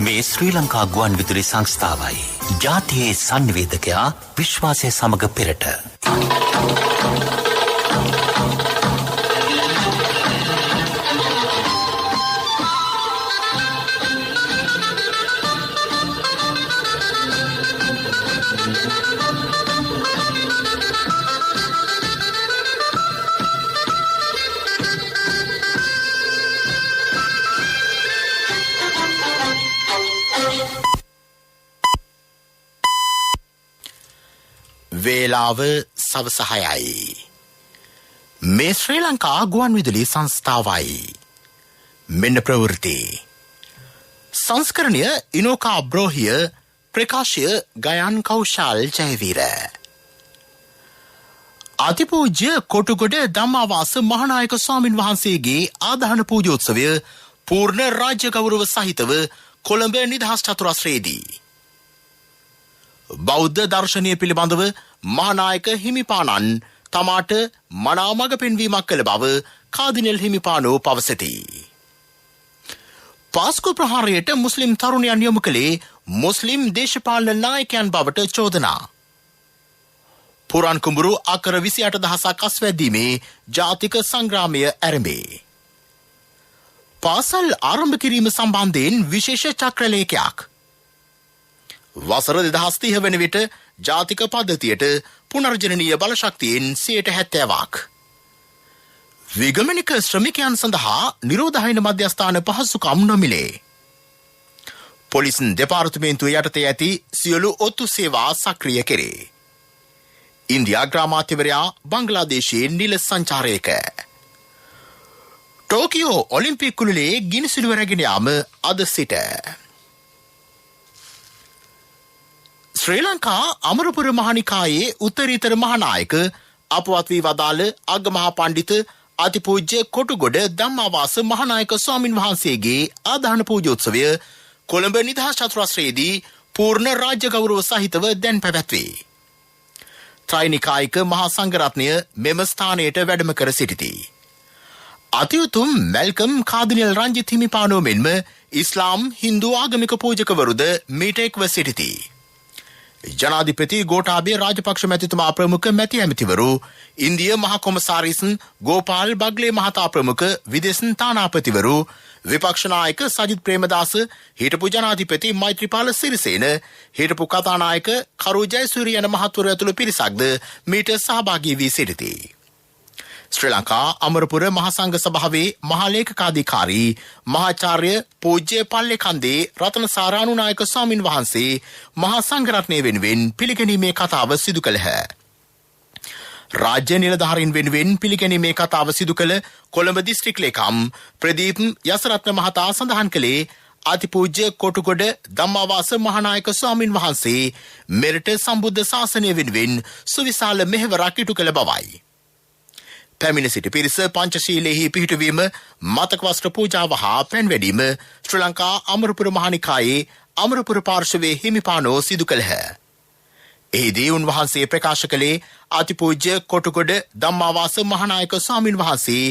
මේ ශ්‍රී ලංකා ගුවන් විදුලි සංස්ථාවයි. ජාතියේ සංවේදකයා විශ්වාසය සමග පෙරට. වේලාව සවස 6යි. මේ ශ්‍රී ලංකා ගුවන් විදුලි සංස්ථාවයි. මෙන්න ප්‍රවෘත්ති. සංස්කරණය ඉනෝකා බ්‍රෝහිය, ප්‍රකාශය ගයන් කෞශල් ජයවීර. අතිපූජ්‍ය කොටුගොඩ ධම්මාවාස මහානායක ස්වාමින් වහන්සේගේ ආදාන පූජෝත්සවය පූර්ණ රාජ්‍ය ගෞරව සහිතව කොළඹ නිදහස් චතුරස්‍රයේදී බෞද්ධ දර්ශනය පිළිබඳව මහානායක හිමිපාණන් තමාට මනා මඟ පෙන්වීමක් කළ බව කාදිනෙල් හිමිපාණෝ පවසති. පාස්කු ප්‍රහාරයට මුස්ලිම් තරුණයන් යොමු කළේ මුස්ලිම් දේශපාලන නායකයන් බවට චෝදනා. පුරන් කුඹුරු අකර 28,000ක් අස්වැද්දීමේ ජාතික සංග්‍රාමය ආරම්භේ. පාසල් ආරම්භ කිරීම සම්බන්ධයෙන් විශේෂ චක්‍රලේඛයක්. වසර 2030 වන විට ජාතික පද්ධතියට පුනර්ජනනීය බලශක්තියෙන් 70%ක්. විගමනික ශ්‍රමිකයන් සඳහා නිරෝධායන මධ්‍යස්ථාන පහසුකම් නොමිලේ. පොලිස් දෙපාර්තමේන්තුව යටතේ ඇති සියලු ඔත්තු සේවා සක්‍රිය කෙරේ. ඉන්දියා ග්‍රාමාත්‍යවරයා බංග්ලාදේශයේ නිල සංචාරයක. ටෝකියෝ ඔලිම්පික් කුළුලේ ගිනිසුළුව රැගෙන යාම අද සිට. ශ්‍රී ලංකා අමරපුර මහනිකායේ උත්තරීතර මහානායක අපවත් වී වදාළ අග්ගමහා පණ්ඩිත අතිපූජ්‍ය කොටුගොඩ ධම්මාවාස මහානායක ස්වාමින් වහන්සේගේ ආදාන පූජෝත්සවය කොළඹ නිදහස් චතුරස්‍රයේදී පූර්ණ රාජ්‍ය ගෞරව සහිතව දැන් පැවැත්වේ. ත්‍රිනිකායික මහා සංඝරත්නය මෙම ස්ථානයට වැඩම කර සිටිති. අතිඋතුම් මැල්කම් කාදිනල් රංජිත් හිමිපාණෝ මෙන්ම ඉස්ලාම් හින්දු ආගමික පූජකවරුද මීට එක්ව සිටිති. ජනාධිපති ගෝඨාභය රාජපක්ෂ මැතිතුමා ප්‍රමුඛ මැති ඇමතිවරු, ඉන්දිය මහ කොමසාරිස් ගෝපාල් බග්ලේ මහතා ප්‍රමුඛ විදේශ තානාපතිවරු, විපක්ෂ නායක සජිත් ප්‍රේමදාස, හිටපු ජනාධිපති මෛත්‍රීපාල සිරිසේන, හිටපු කතානායක කරු ජයසූරිය යන මහත්වරු ඇතුළු පිරිසක්ද මීට සහභාගී වී සිටිති. ශ්‍රී ලංකා අමරපුර මහසංඝ සභාවේ මහලේකකාධිකාරී මහාචාර්ය පූජ්‍ය පල්ලේකන්දේ රතන සාරානුනායක ස්වාමින් වහන්සේ මහා සංඝරත්නය වෙනුවෙන් පිළිගැනීමේ කතාව සිදු කළහ. රාජ්‍ය නිලධාරීන් වෙනුවෙන් පිළිගැනීමේ කතාව සිදු කළ කොළඹ දිස්ත්‍රික් ලේකම් ප්‍රදීප් යසරත්න මහතා සඳහන් කළේ අතිපූජ්‍ය කොටුගොඩ ධම්මාවාස මහානායක ස්වාමින් වහන්සේ මෙරට සම්බුද්ධ ශාසනය වෙනුවෙන් සුවිශාල මෙහෙවරක් ඉටු කළ බවයි. පැමිණ සිටි පිරිස පංචශීලයෙහි පිහිටවීම, මතක වස්ත්‍ර පූජාව හා පැන්වැඩීම ශ්‍රී ලංකා අමරපුර මහානිකායේ අමරපුර පාර්ශවයේ හිමිපාණෝ සිදු කළහ. එහිදී උන්වහන්සේ ප්‍රකාශ කළේ අතිපූජ්‍ය කොටුගොඩ ධම්මාවාස මහානායක ස්වාමින් වහන්සේ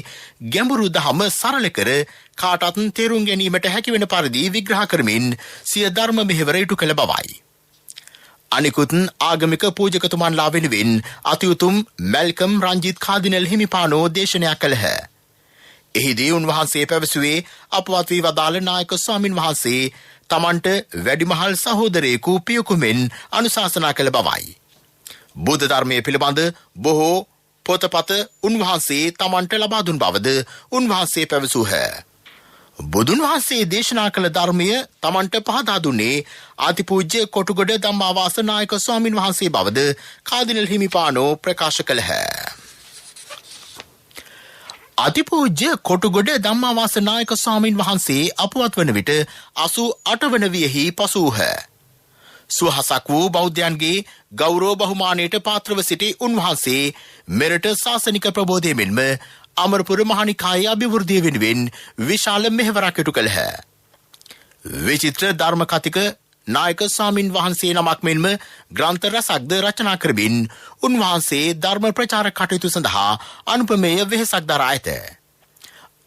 ගැඹුරු දහම සරල කර කාටත් තේරුම් ගැනීමට හැකිවන පරිදි විග්‍රහ කරමින් සිය ධර්ම මෙහෙවර ඉටු කළ බවයි. අනිකුත් ආගමික පූජකතුමන්ලා වෙනුවෙන් අතිඋතුම් මැල්කම් රංජිත් කාදිනල් හිමිපාණෝ දේශනයක් කළහ. එහිදී උන්වහන්සේ පැවසුවේ අපවත් වී වදාළ නායක ස්වාමින් වහන්සේ තමන්ට වැඩිමහල් සහෝදරයෙකු පියකුමෙන් අනුශාසනා කළ බවයි. බුද්ධ ධර්මයේ පිළිබඳ බොහෝ පොතපත උන්වහන්සේ තමන්ට ලබා දුන් බවද උන්වහන්සේ පැවසූහ. බුදුන් වහන්සේ දේශනා කළ ධර්මය තමන්ට පහදා දුන්නේ අතිපූජ්‍ය කොටුගොඩ ධම්මාවාස නායක ස්වාමින් වහන්සේ බවද කාදිනල් හිමිපාණෝ ප්‍රකාශ කළහ. අතිපූජ්‍ය කොටුගොඩ ධම්මාවාස නායක ස්වාමින් වහන්සේ අපවත් වන විට 88 වන වියෙහි පසු වූහ. සුවහසක් වූ බෞද්ධයන්ගේ ගෞරව බහුමානයට පාත්‍රව සිටි උන්වහන්සේ මෙරට ශාසනික ප්‍රබෝධය මෙන්ම අමරපුර මහානිකායේ අභිවෘද්ධිය වෙනුවෙන් විශාල මෙහෙවරක් ඉටු කළහ. විචිත්‍ර ධර්ම කතික නායක ස්වාමින් වහන්සේ නමක් මෙන්ම ග්‍රන්ථ රසක්ද රචනා කරමින් උන්වහන්සේ ධර්ම ප්‍රචාර කටයුතු සඳහා අනුපමේය වෙහෙසක් දරා ඇත.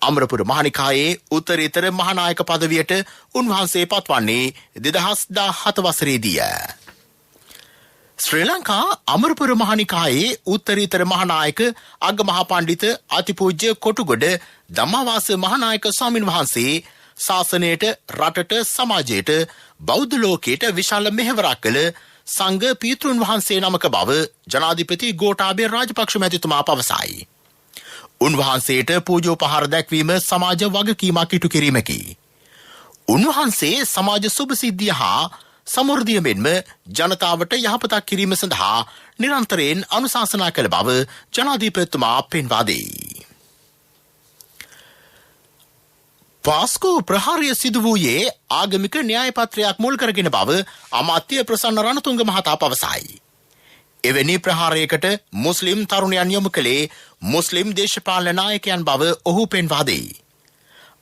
අමරපුර මහනිකායේ උත්තරීතර මහානායක පදවියට උන්වහන්සේ පත්වන්නේ 2017 වසරේදීය. ශ්‍රී ලංකා අමරපුර මහනිකායේ උත්තරීතර මහානායක අග්ගමහා පණ්ඩිත අතිපූජ්‍ය කොටුගොඩ ධම්මාවාස මහානායක ස්වාමින් වහන්සේ ශාසනයට, රටට, සමාජයට, බෞද්ධ ලෝකයට විශාල මෙහෙවරක් කළ සංඝ පීතෘන් වහන්සේ නමක බව ජනාධිපති ගෝඨාභය රාජපක්ෂ මැතිතුමා පවසයි. උන්වහන්සේට පූජෝපහාර දැක්වීම සමාජ වගකීමක් ඉටු කිරීමකි. උන්වහන්සේ සමාජ සුභසිද්ධිය හා සමෘද්ධිය මෙන්ම ජනතාවට යහපතක් කිරීම සඳහා නිරන්තරයෙන් අනුශාසනා කළ බව ජනාධිපතිතුමා පෙන්වා දෙයි. පාස්කෝ ප්‍රහාරය සිදු වූයේ ආගමික න්‍යාය පත්‍රයක් මුල් කරගෙන බව අමාත්‍ය ප්‍රසන්න රණතුංග මහතා පවසයි. එවැනි ප්‍රහාරයකට මුස්ලිම් තරුණයන් යොමු කළේ මුස්ලිම් දේශපාලන නායකයන් බව ඔහු පෙන්වා දෙයි.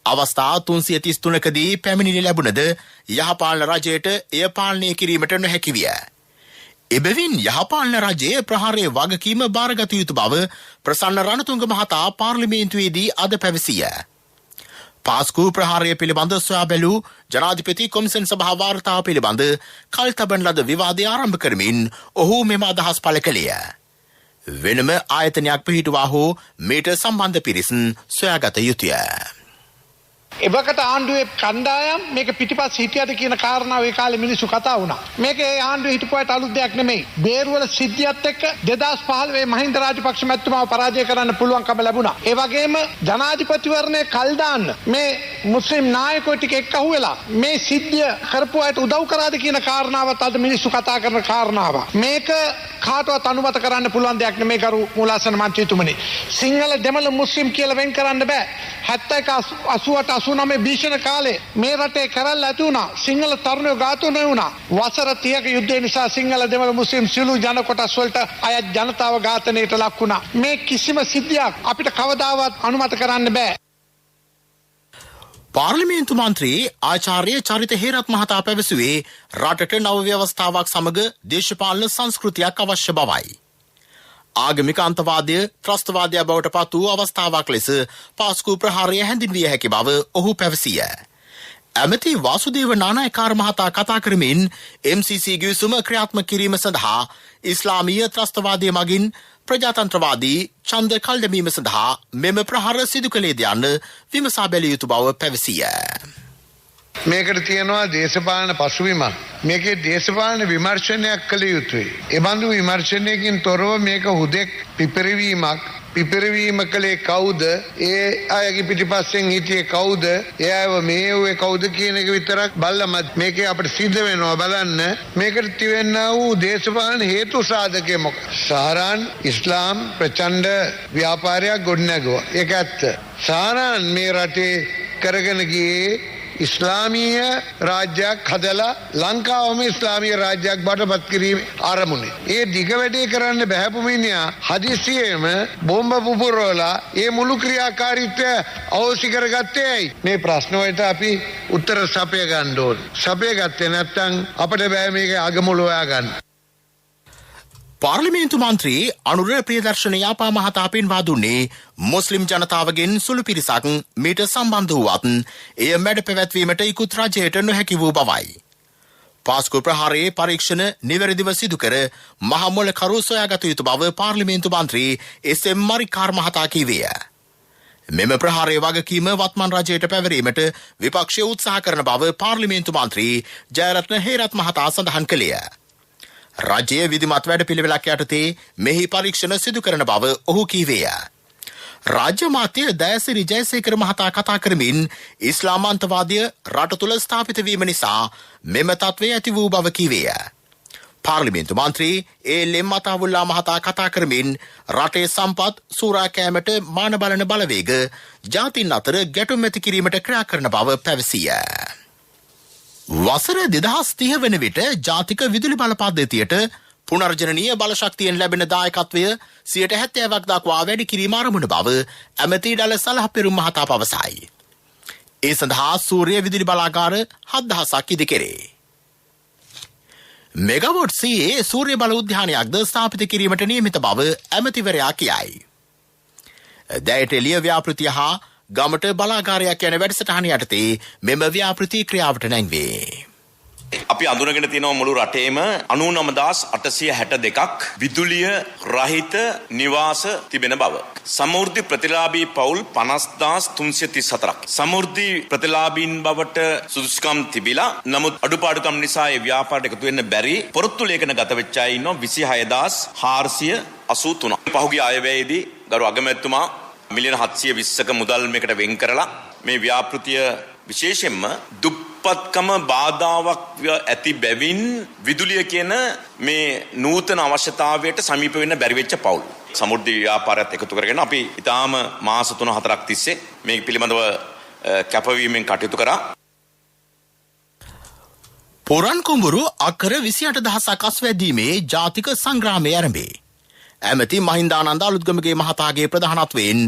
අවස්ථා 333කදී පැමිණිලි ලැබුණද යහපාලන රජයට එය පාලනය කිරීමට නොහැකි විය. එබැවින් යහපාලන රජයේ ප්‍රහාරයේ වගකීම බාරගත යුතු බව ප්‍රසන්න රණතුංග මහතා පාර්ලිමේන්තුවේදී අද පැවසිය. පාස්කු ප්‍රහාරය පිළිබඳ සොයා බැලූ ජනාධිපති කොමිසන් සභා වාර්තාව පිළිබඳ කල්තබන ලද විවාදය ආරම්භ කරමින් ඔහු මෙම අදහස් පළ කළේය. වෙනම ආයතනයක් පිහිටුවා හෝ මීට සම්බන්ධ පිරිස් සොයාගත යුතුය. එවකට ආණ්ඩුවේ කණ්ඩායම් මේක පිටිපස්ස හිටියද කියන කාරණාව ඒ කාලේ මිනිස්සු කතා වුණා. මේක ඒ ආණ්ඩුවේ හිටපුවාට අලුත් දෙයක් නෙමෙයි. බේරුවල සිද්ධියත් එක්ක 2015 මහින්ද රාජපක්ෂ මැතිතුමාව පරාජය කරන්න පුළුවන්කම ලැබුණා. ඒ වගේම ජනාධිපතිවරණය කල් දාන්න මේ මුස්ලිම් නායකයෝ ටික එක්කහුව වෙලා මේ සිද්ධිය කරපුවාට උදව් කරාද කියන කාරණාවත් අද මිනිස්සු කතා කරන කාරණාව. මේක කාටවත් අනුමත කරන්න පුළුවන් දෙයක් නෙමෙයි කරු මූලාසන මන්ත්‍රීතුමනි. සිංහල දෙමළ මුස්ලිම් කියලා වෙන් කරන්න බෑ. 71 88 89 භීෂණ කාලේ මේ රටේ කරල් ඇති වුණා. සිංහල තරුණයෝ ඝාතනය වුණා. වසර 30ක යුද්ධය නිසා සිංහල දෙමළ මුස්ලිම් සියලු ජන කොටස් වලට අයත් ජනතාව ඝාතනයට ලක් වුණා. මේ කිසිම සිද්ධියක් අපිට කවදාවත් අනුමත කරන්න බෑ. පාර්ලිමේන්තු මන්ත්‍රී ආචාර්ය චරිත හේරත් මහතා පැවසුවේ රටට නව ව්‍යවස්ථාවක් සමග දේශපාලන සංස්කෘතියක් අවශ්‍ය බවයි. ආගමික අන්තවාදය ත්‍රස්තවාදය බවට පත් වූ අවස්ථාවක් ලෙස පාස්කු ප්‍රහාරය හැඳින්විය හැකි බව ඔහු පැවසිය. ඇමති වාසුදේව නානායකාර මහතා කතා කරමින් MCC ගිවිසුම ක්‍රියාත්මක කිරීම සඳහා ඉස්ලාමීය ත්‍රස්තවාදය මගින් ප්‍රජාතන්ත්‍රවාදී ඡන්ද කල්දැමීම සඳහා මෙම ප්‍රහාර සිදු කළේද යන්න විමසා බැලිය යුතු බව පැවසිය. මේකට තියෙනවා දේශපාලන පසුබිමක්. මේකේ දේශපාලන විමර්ශනයක් කළ යුතුයි. ඒ බඳු විමර්ශනයකින් තොරව මේක හුදෙක් පිපිරවීමක්. පිපිරවීම කළේ කවුද? ඒ අයගේ පිටිපස්සෙන් හිටියේ කවුද? ඒ අයව මේවුවේ කවුද කියන එක විතරක් බලලා මේකේ අපිට සිද්ධ වෙනවා බලන්න. මේකට තිවෙන්නා වූ දේශපාලන හේතු සාධකය මොකක්ද? සාරාන් ඉස්ලාම් ප්‍රචණ්ඩ ව්‍යාපාරයක් ගොඩනැගුවා. ඒක ඇත්ත. සාරාන් මේ රටේ කරගෙන ගියේ ඉස්ලාමීය රාජ්‍යයක් හදලා ලංකාවම ඉස්ලාමීය රාජ්‍යයක් බවට පත් කිරීමේ ආරමුණේ. ඒ දිග වැඩේ කරන්න බැහැපු මිනිහා හදිසියෙම බෝම්බ පුපුරවලා ඒ මුළු ක්‍රියාකාරීත්වය අවශ්‍ය කරගත්තේ ඇයි? මේ ප්‍රශ්න වලට අපි උත්තර සපය ගන්න ඕනේ. සපය ගත්තේ නැත්නම් අපිට බෑ මේක අගමුල හොයා ගන්න. පාර්ලිමේන්තු මන්ත්‍රී අනුර ප්‍රියදර්ශන යාපා මහතා පෙන්වා දුන්නේ මුස්ලිම් ජනතාවගෙන් සුළු පිරිසක් මීට සම්බන්ධ වුවත් එය මැඩ පැවැත්වීමට ඉකුත් රජයට නොහැකි වූ බවයි. පාස්කු ප්‍රහාරයේ පරීක්ෂණ නිවැරදිව සිදු කර මහ මොළකරු සොයාගත යුතු බව පාර්ලිමේන්තු මන්ත්‍රී SM මරිකාර් මහතා කීවේය. මෙම ප්‍රහාරයේ වගකීම වත්මන් රජයට පැවරීමට විපක්ෂය උත්සාහ කරන බව පාර්ලිමේන්තු මන්ත්‍රී ජයරත්න හේරත් මහතා සඳහන් කළේය. රජයේ විධිමත් වැඩ පිළිවෙලක් යටතේ මෙහි පරීක්ෂණ සිදු කරන බව ඔහු කීවේය. රාජ්‍ය මාත්‍ය දයසිරි ජයසේකර මහතා කතා කරමින් ඉස්ලාම් අන්තවාදය රට තුළ ස්ථාපිත වීම නිසා මෙම තත්ත්වය ඇති වූ බව කීවේය. පාර්ලිමේන්තු මන්ත්‍රී ඒ.එල්.එම්. අතාවුල්ලා මහතා කතා කරමින් රටේ සම්පත් සූරා කෑමට මාන බලන බලවේග ජාතීන් අතර ගැටුම් ඇති කිරීමට ක්‍රියා කරන බව පැවසිය. වසර 2030 වන විට ජාතික විදුලි බල පද්ධතියට පුනර්ජනනීය බලශක්තියෙන් ලැබෙන දායකත්වය 70% දක්වා වැඩි කිරීම ආරම්භන බව ඇමති ඩල සලහපෙරුම් මහතා පවසයි. ඒ සඳහා සූර්ය විදුලි බලාගාර 7000ක් ඉදි කෙරේ. මෙගාවොට් සීයේ සූර්ය බල උද්‍යානයක්ද ස්ථාපිත කිරීමට නියමිත බව ඇමතිවරයා කියයි. දැයට එළිය ව්‍යාපෘතිය හා ගමට බලාගාරයක් යන වැඩසටහන යටතේ මෙම ව්‍යාපෘති ක්‍රියාවට නැංවේ. අපි අඳුනගෙන තියෙනවා මුළු රටේම 99862ක් විදුලිය රහිත නිවාස තිබෙන බව. සමෘද්ධි ප්‍රතිලාභී පවුල් 50334ක්. සමෘද්ධි ප්‍රතිලාභීන් බවට සුදුසුකම් තිබිලා නමුත් අඩුපාඩුකම් නිසා ඒ ව්‍යාපාරයට එකතු වෙන්න බැරි පොරොත්තු ලේඛන ගත වෙච්ච අය ඉන්නවා 26483. පහුගිය අයවැයේදී ගරු අගමැතිතුමා මිලියන 720ක මුදල් මේකට වෙන් කරලා මේ ව්‍යාපෘතිය විශේෂයෙන්ම දුප්පත්කම බාධාවක් ඇති බැවින් විදුලිය කියන මේ නූතන අවශ්‍යතාවයට සමීප වෙන්න බැරි වෙච්ච පවුල්. සමෘද්ධි ව්‍යාපාරයත් එකතු කරගෙන අපි ඊටාම මාස 3-4ක් තිස්සේ මේ පිළිබඳව කැපවීමෙන් කටයුතු කරා. පොරන් කුඹුරු අක්කර 28000ක් අස්වැද්දීමේ ජාතික සංග්‍රාමය ආරම්භේ. ඇමති මහින්දානන්ද අලුත්ගමගේ මහතාගේ ප්‍රධානත්වයෙන්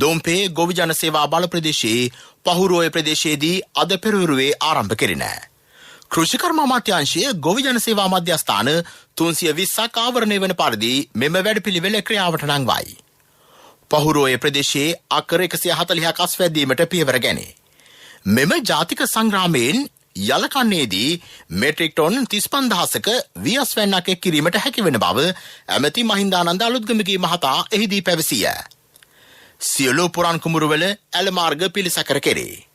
දොම්පේ ගොවි ජන සේවා බල ප්‍රදේශයේ පහුරෝය ප්‍රදේශයේදී අද පෙරවරුවේ ආරම්භ කෙරිණ. කෘෂිකර්ම අමාත්‍යාංශයේ ගොවි ජන සේවා මධ්‍යස්ථාන 320ක් ආවරණය වන පරිදි මෙම වැඩපිළිවෙල ක්‍රියාවට නංවයි. පහුරෝය ප්‍රදේශයේ අක්කර 140ක් අස්වැද්දීමට පියවර ගැනේ. මෙම ජාතික සංග්‍රාමයෙන් යලකන්නේදී මෙට්‍රික් ටොන් 35000ක වියස්වැන්නක් එක් කිරීමට හැකිවන බව ඇමති මහින්දානන්ද අලුත්ගමගේ මහතා එහිදී පැවසිය. සියලු පුරන් කුඹුරුවල ඇලමාර්ග පිළිසකර කෙරේ.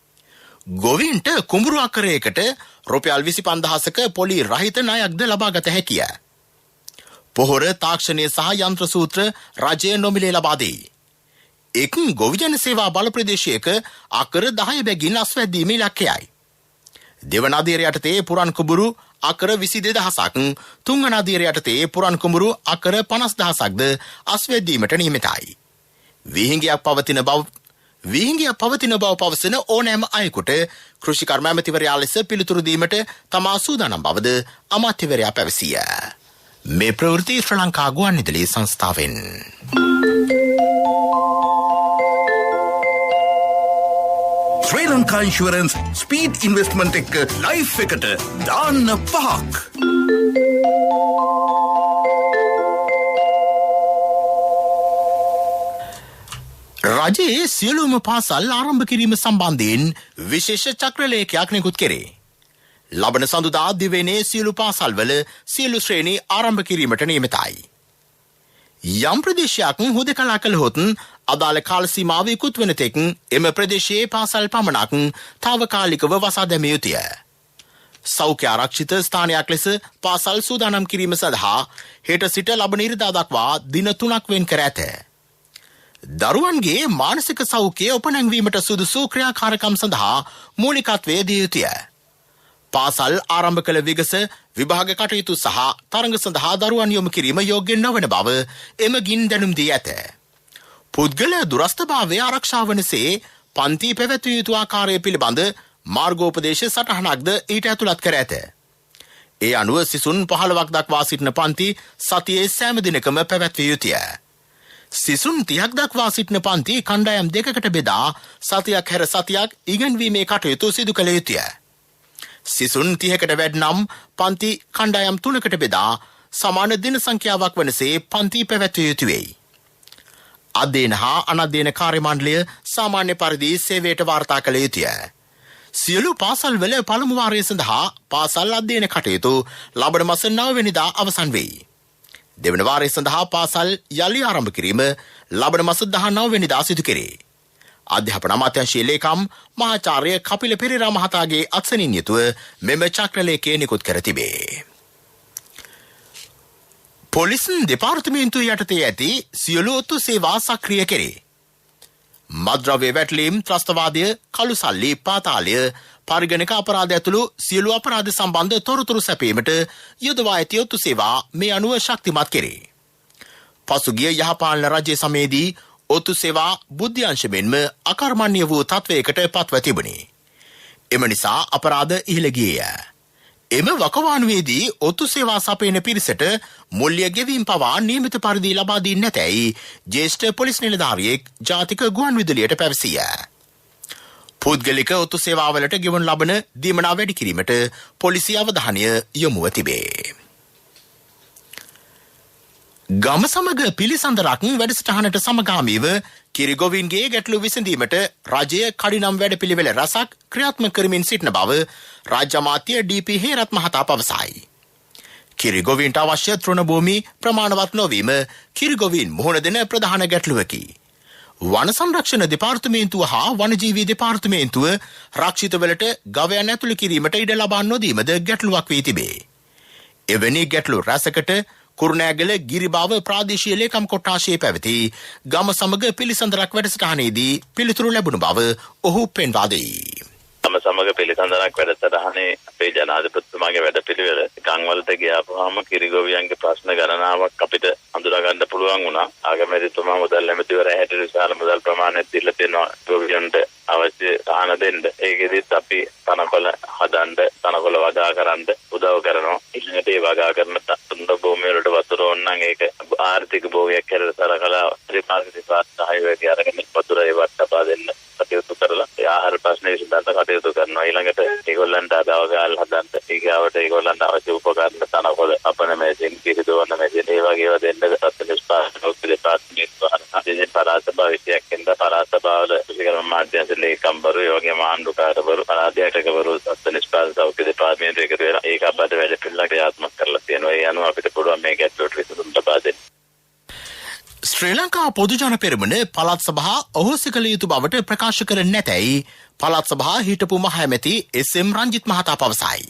ගොවින්ට කුඹුරු අක්කරයකට රුපියල් 25000ක පොලි රහිත ණයක්ද ලබාගත හැකිය. පොහොර තාක්ෂණය සහ යන්ත්‍ර සූත්‍ර රජය නොමිලේ ලබා දෙයි. එක් ගොවිජන සේවා බල ප්‍රදේශයක අක්කර 10 බැගින් අස්වැද්දීමේ ඉලක්කයයි. දෙවන අධීර යටතේ පුරන් කුඹුරු අක්කර 22000ක්, තුන්වන අධීර යටතේ පුරන් කුඹුරු අක්කර 50000ක්ද අස්වැද්දීමට නියමිතයි. විහිංගියක් පවතින බව පවසන ඕනෑම අයෙකුට කෘෂිකර්ම ඇමතිවරයා ලෙස පිළිතුරු දීමට තමා සූදානම් බවද අමාත්‍යවරයා පැවසිය. මේ ප්‍රවෘත්ති ශ්‍රී ලංකා ගුවන්විදුලි සංස්ථාවෙන්. ශ්‍රී ලංකා ඉන්ෂුරන්ස් ස්පීඩ් ඉන්වෙස්ට්මන්ට් එක ලයිෆ් එකට දාන්න 5ක්. රජයේ සියලුම පාසල් ආරම්භ කිරීම සම්බන්ධයෙන් විශේෂ චක්‍රලේඛයක් නිකුත් කෙරේ. ලබන සඳුදා දිවයිනේ සියලු පාසල්වල සියලු ශ්‍රේණි ආරම්භ කිරීමට නියමිතයි. යම් ප්‍රදේශයක් හුදකලා කළහොත් අදාළ කාල සීමාව ඉක්ුත් වන තෙක් එම ප්‍රදේශයේ පාසල් පමණක් తాවකාලිකව වසා දැමිය යුතුය. සෞඛ්‍ය ආරක්ෂිත ස්ථානයක් ලෙස පාසල් සූදානම් කිරීම සඳහා හෙට සිට ලබන ඉරිදා දක්වා දින 3ක් වෙන් කර ඇත. දරුවන්ගේ මානසික සෞඛ්‍යය උපනැංවීමට සුදුසු ක්‍රියාකාරකම් සඳහා මූලිකත්වය දිය යුතුය. පාසල් ආරම්භ කළ විගස විභාග කටයුතු සහ තරඟ සඳහා දරුවන් යොමු කිරීම යෝග්‍ය නොවන බව එමගින් දැනුම් දී ඇත. පුද්ගල දුරස්ථභාවය ආරක්ෂා වනසේ පන්ති පැවැත්විය යුතු ආකාරය පිළිබඳ මාර්ගෝපදේශ සටහනක්ද ඊට ඇතුළත් කර ඇත. ඒ අනුව සිසුන් 15ක් දක්වා සිටින පන්ති සතියේ සෑම දිනකම පැවැත්විය යුතුය. සිසුන් 30ක් දක්වා සිටින පන්ති කණ්ඩායම් දෙකකට බෙදා සතියක් හැර සතියක් ඉගෙනීමේ කටයුතු සිදු කළ යුතුය. සිසුන් 30කට වැඩි නම් පන්ති කණ්ඩායම් 3කට බෙදා සමාන දින සංඛ්‍යාවක් වනසේ පන්ති පැවැත්විය යුතු වෙයි. අධ්‍යයන හා අනධ්‍යයන කාර්ය මණ්ඩලය සාමාන්‍ය පරිදි සේවයට වාර්තා කළ යුතුය. සියලු පාසල්වල පළමු වාරය සඳහා පාසල් අධ්‍යයන කටයුතු ලබන මාස 9 වෙනිදා අවසන් වෙයි. දෙවන වාරය සඳහා පාසල් යලි ආරම්භ කිරීම ලබන මාස 19 වෙනිදා සිදු කෙරේ. අධ්‍යාපන අමාත්‍යාංශයේ ලේකම් මහාචාර්ය කපිල පෙරේරා මහතාගේ අත්සනින් යුතුව මෙම චක්‍රලේඛය නිකුත් කර තිබේ. පොලිස් දෙපාර්තමේන්තුව යටතේ ඇති සියලු ඔත්තු සේවා සක්‍රිය කෙරේ. මද්‍රව්‍ය වැටලීම්, ත්‍රස්තවාදය, කළු සල්ලි, පාතාලය, පරිගණක අපරාධ ඇතුළු සියලු අපරාධ සම්බන්ධ තොරතුරු සැපීමට යොදවා ඇති ඔත්තු සේවා මේ අනුව ශක්තිමත් කෙරේ. පසුගිය යහපාලන රජයේ සමයේදී ඔත්තු සේවා බුද්ධ්‍යංශ මෙන්ම අකර්මණ්‍ය වූ තත්වයකට පත්ව තිබුණේ. එම නිසා අපරාධ ඉහළ ගියේය. එම වකවානුවේදී ඔත්තු සේවා සපයන පිරිසට මුල්‍ය ගෙවීම් පවා නියමිත පරිදි ලබා දී නැතැයි ජ්‍යෙෂ්ඨ පොලිස් නිලධාරියෙක් ජාතික ගුවන්විදුලියට පැවසිය. පුද්ගලික ඔත්තු සේවාවලට ගෙවනු ලබන දීමනා වැඩි කිරීමට පොලිසිය අවධානය යොමුව තිබේ. ගම සමග පිළිසඳරක් වැඩසටහනට සමගාමීව කිරිගොවින්ගේ ගැටලු විසඳීමට රජය කඩිනම් වැඩපිළිවෙල රසක් ක්‍රියාත්මක කරමින් සිටින බව රාජ්‍ය අමාත්‍ය ඩී.පී. හේරත් මහතා පවසයි. කිරිගොවින්ට අවශ්‍ය තෘණභූමි ප්‍රමාණවත් නොවීම කිරිගොවින් මුහුණ දෙන ප්‍රධාන ගැටලුවකි. වන සංරක්ෂණ දෙපාර්තමේන්තුව හා වනජීවී දෙපාර්තමේන්තුව රක්ෂිතවලට ගවයන් ඇතුළු කිරීමට ඉඩ ලබා නොදීමද ගැටලුවක් වී තිබේ. එවැනි ගැටලු රැසකට කුරුණෑගල ගිරිබාව ප්‍රාදේශීය ලේකම් කොට්ටාශයේ පැවති ගම සමග පිළිසඳරක් වැඩසටහනේදී පිළිතුරු ලැබුණු බව ඔහු පෙන්වා දෙයි. ගම සමග පිළිසඳරක් වැඩසටහනේ අපේ ජනාධිපතිතුමාගේ වැඩපිළිවෙල ගම්වලට ගියාපුවාම කිරිගොවියන්ගේ ප්‍රශ්න ගණනාවක් අපිට හඳුනා ගන්න පුළුවන් වුණා. ආගමැතිතුමා මුදල් ඇමතිවරයා හැටියට විශාල මුදල් ප්‍රමාණයක් දීලා තියෙනවා ගොවියන්ට අවශ්‍ය සහන දෙන්න. ඒකෙදිත් අපි තනකොළ හදන්න, තනකොළ වගා කරන්න උදව් කරනවා. ඊළඟට ඒ වගා කරන තුන්ද භූමිය වලට වතුර ඕනනම් ඒක ආර්ථික භෝගයක් හැටියට සලකලා ත්‍රිපාර්ශ්වික සහයෝගය අරගෙන වතුර ඒවත් ලබා දෙන්න කටයුතු කරලා ඒ ආහාර ප්‍රශ්න විසඳන්න කටයුතු කරනවා. ඊළඟට ඒගොල්ලන්ට අදවගාල් හදන්න, ඊගාවට ඒගොල්ලන්ට අවශ්‍ය උපකරණ තනකොළ අපන මේසින් කිරිදවන්න මේසින් ඒ වගේ ඒවා දෙන්න සත්‍ය නිෂ්පාදක දෙපාර්තමේන්තුව පරාසභාව විෂයක් වෙනද පරාසභාවල විශේෂ මාධ්‍යන්ත ලේකම්වරු ඒ වගේම ආණ්ඩුකාරවරු අධ්‍යක්ෂකවරු සත්‍ය නිෂ්පාදක සෞඛ්‍ය දෙපාර්තමේන්තුව එකතු වෙලා ඒක අපට වැඩ පිළිවෙලක් ක්‍රියාත්මක කරලා තියෙනවා. ඒ අනුව අපිට පුළුවන් මේ ගැටලුවට විසඳුම් ලබා දෙන්න. ශ්‍රී ලංකා පොදුජන පෙරමුණ පළාත් සභා ඔහොසි කළ යුතු බවට ප්‍රකාශ කර නැතැයි පළාත් සභා හිටපු මහඇමති එස්.එම්. රංජිත් මහතා පවසයි.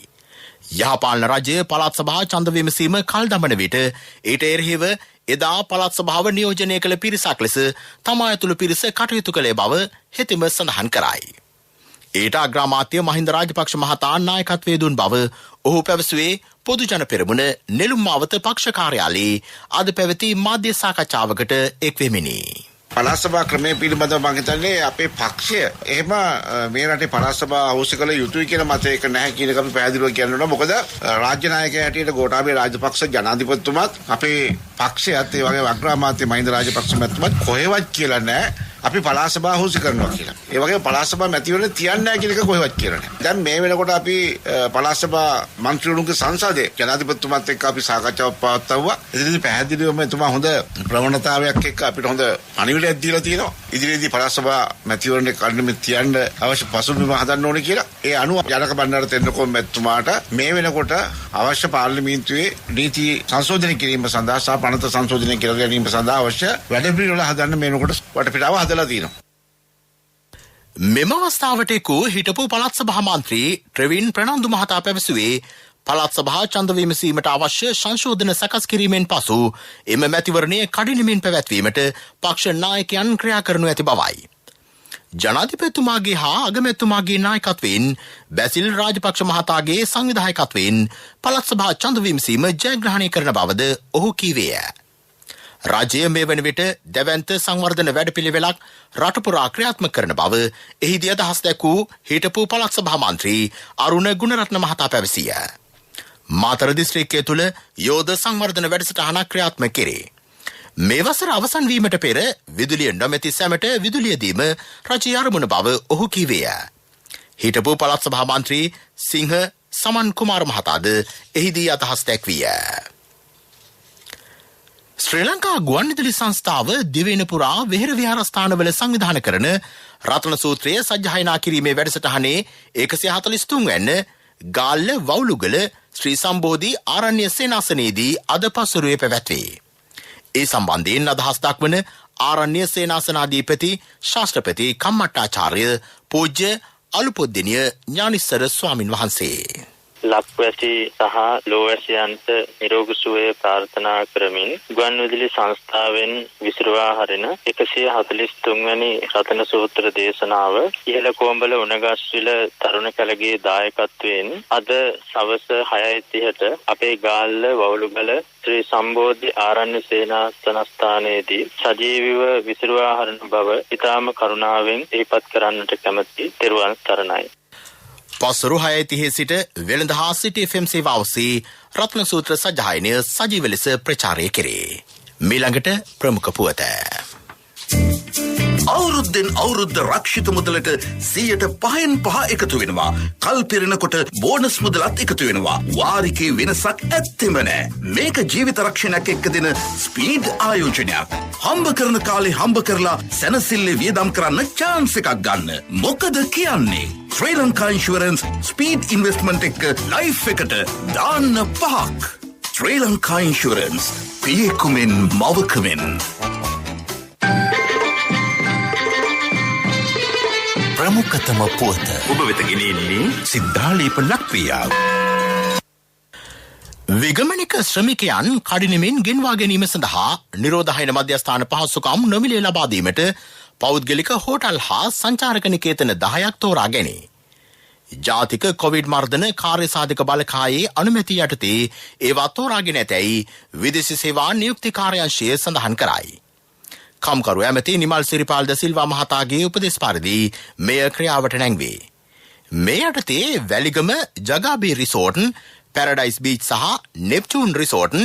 යහපාලන රජය පළාත් සභා ඡන්ද විමසීම කල් දමන විට ඊට එරෙහිව එදා පළාත් සභාව නියෝජනය කළ පිරිසක් ලෙස තමා ඇතුළු පිරිස කටයුතු කළේ බව හෙතෙම සඳහන් කරයි. ඊට අග්‍රාමාත්‍ය මහින්ද රාජපක්ෂ මහතා නායකත්වයේ දුන් බව ඔහු පැවසුවේ පොදුජන පෙරමුණ නෙළුම් මාවත පක්ෂ කාර්යාලයේ අද පැවති මාධ්‍ය සාකච්ඡාවකට එක්වෙමිනි. පළාත් සභා ක්‍රමය පිළිබඳව මම හිතන්නේ අපේ පක්ෂය එහෙම මේ රටේ පළාත් සභා අවශ්‍ය කළ යුතුයි කියන මතයක නැහැ කියන එක අපි පැහැදිලිව කියන්න ඕන. මොකද රාජ්‍ය නායකයා හැටියට ගෝඨාභය රාජපක්ෂ ජනාධිපතිතුමාත් අපේ පක්ෂයත් ඒ වගේ අග්‍රාමාත්‍ය මහින්ද රාජපක්ෂ මැතිතුමාත් කොහෙවත් කියලා නැහැ අපි පළාත් සභා හොසි කරනවා කියලා. ඒ වගේම පළාත් සභා මැතිවරණ තියන්නේ නැහැ කියන එක කොහෙවත් කියලා නැහැ. දැන් මේ වෙනකොට අපි පළාත් සභා මන්ත්‍රීවරුන්ගේ සංසදයේ ජනාධිපතිතුමාත් එක්ක අපි සාකච්ඡාවක් පවත්වුවා. ඉතින් පැහැදිලිවම එතුමා හොඳ ප්‍රවණතාවයක් එක්ක අපිට හොඳ පණිවිඩයක් දීලා තියෙනවා. ඉදිරියේදී පළාත් සභා මැතිවරණ කඩනෙම තියන්න අවශ්‍ය පසුබිම හදන්න ඕනේ කියලා. ඒ අනුව ජනක බණ්ඩාර තෙන්නකෝන් මැතිතුමාට මේ වෙනකොට අවශ්‍ය පාර්ලිමේන්තුවේ නීති සංශෝධනය කිරීම සඳහා සහ පනත සංශෝධනය කර ගැනීම සඳහා අවශ්‍ය වැඩපිළිවෙල හදන්න මේ වෙනකොට වටපිටාව මෙම අවස්ථාවට එක්ව හිටපු පළාත් සභා මන්ත්‍රී ට්‍රෙවින් ප්‍රනන්දු මහතා පැවසුවේ පළාත් සභා ඡන්ද විමසීමට අවශ්‍ය සංශෝධන සකස් කිරීමෙන් පසු එම මැතිවරණය කඩිනමින් පැවැත්වීමට පක්ෂ නායකයන් ක්‍රියා කරනු ඇති බවයි. ජනාධිපතිතුමාගේ හා අගමැතිතුමාගේ නායකත්වයෙන් බැසිල් රාජපක්ෂ මහතාගේ සංවිධායකත්වයෙන් පළාත් සභා ඡන්ද විමසීම ජයග්‍රහණය කරන බවද ඔහු කීවේය. රජය මේ වන විට දැවැන්ත සංවර්ධන වැඩපිළිවෙලක් රටපුරා ක්‍රියාත්මක කරන බව එහිදී අදහස් දැක්වූ හිටපු පළාත් සභා මන්ත්‍රී අරුණ ගුණරත්න මහතා පැවසිය. මාතර දිස්ත්‍රික්කය තුළ යෝධ සංවර්ධන වැඩසටහනක් ක්‍රියාත්මක කෙරේ. මේ වසර අවසන් වීමට පෙර විදුලිය නොමැති සැමට විදුලිය දීම රජයේ අරමුණ බව ඔහු කීවේය. හිටපු පළාත් සභා මන්ත්‍රී සිංහ සමන් කුමාර මහතාද එහිදී අදහස් දැක්විය. ශ්‍රී ලංකා ගුවන්විදුලි සංස්ථාව දිවයින පුරා විහෙර විහාරස්ථානවල සංවිධානය කරන රත්න සූත්‍රය සජ්ජායනා කිරීමේ වැඩසටහනේ 143 වැන්න ගාල්ල වවුලුගල ශ්‍රී සම්බෝධි ආරණ්‍ය සේනාසනයේදී අද පසුරුවේ පැවැත්වේ. ඒ සම්බන්ධයෙන් අදහස් දක්වන ආරණ්‍ය සේනාසනාධිපති ශාස්ත්‍රපති කම්මට්ටාචාර්ය පූජ්‍ය අලුපොද්දිනිය ඥානිස්සර ස්වාමින් වහන්සේ ලක්වැසි සහ ලෝවැසියන්ට නිරෝගී සුවය ප්‍රාර්ථනා කරමින් ගුවන්විදුලි සංස්ථාවෙන් විසිරුවා හරින 143 වැනි රතන සූත්‍ර දේශනාව ඉහළ කොඹල උණගස්විල තරුණ කලගේ දායකත්වයෙන් අද සවස 6:30ට අපේ ගාල්ල වවුලුගල ශ්‍රී සම්බෝධි ආරණ්‍ය සේනාසනස්ථානයේදී සජීවීව විසිරුවා හරින බව ඉතාම කරුණාවෙන් ඉපත් කරන්නට කැමැති තෙරුවන් සරණයි. පසුරු 6:30 සිට වෙළඳ හා සිටි FM සේවාව ඔස්සේ රත්න සූත්‍ර සජ්ජායනය සජීව ලෙස ප්‍රචාරය කෙරේ. මීළඟට ප්‍රමුඛ පුවත. අවුරුද්දෙන් අවුරුද්ද රක්ෂිත මුදලට 5% එකතු වෙනවා. කල් පිරෙනකොට බෝනස් මුදලත් එකතු වෙනවා. වාරිකේ වෙනසක් ඇත්තෙම නෑ. මේක ජීවිත රක්ෂණයක් එක්ක දෙන ස්පීඩ් ආයෝජනයක්. හම්බ කරන කාලේ හම්බ කරලා සැනසෙල්ලේ වියදම් කරන්න chance එකක් ගන්න. මොකද කියන්නේ? ශ්‍රී ලංකා ඉන්ෂුරන්ස් ස්පීඩ් ඉන්වෙස්ට්මන්ට් එක ලයිෆ් එකට දාන්න 5ක්. ශ්‍රී ලංකා ඉන්ෂුරන්ස් පියෙකුමෙන් මවකමෙන්. ප්‍රමුඛතම පුවත ඔබ වෙත ගෙනෙන්නේ සිද්ධාලේප ලක්වියාව. විගමනික ශ්‍රමිකයන් කඩිනමින් ගෙන්වා ගැනීම සඳහා නිරෝධායන මධ්‍යස්ථාන පහසුකම් නොමිලේ ලබා දීමට පෞද්ගලික හෝටල් හා සංචාරක නිකේතන 10ක් තෝරා ගැනේ. ජාතික කොවිඩ් මර්ධන කාර්යසාධක බලකායේ අනුමැතිය යටතේ ඒවා තෝරාගෙන ඇතැයි විදේශ සේවා නියුක්ති කාර්යාංශය සඳහන් කරයි. කම්කරු ඇමති නිමල් සිරිපාල් ද සිල්වා මහතාගේ උපදෙස් පරිදි මෙය ක්‍රියාවට නැංවේ. මේ යටතේ වැලිගම ජගාබී රිසෝර්ට්, පැරඩයිස් බීච් සහ නෙප්චූන් රිසෝර්ට්,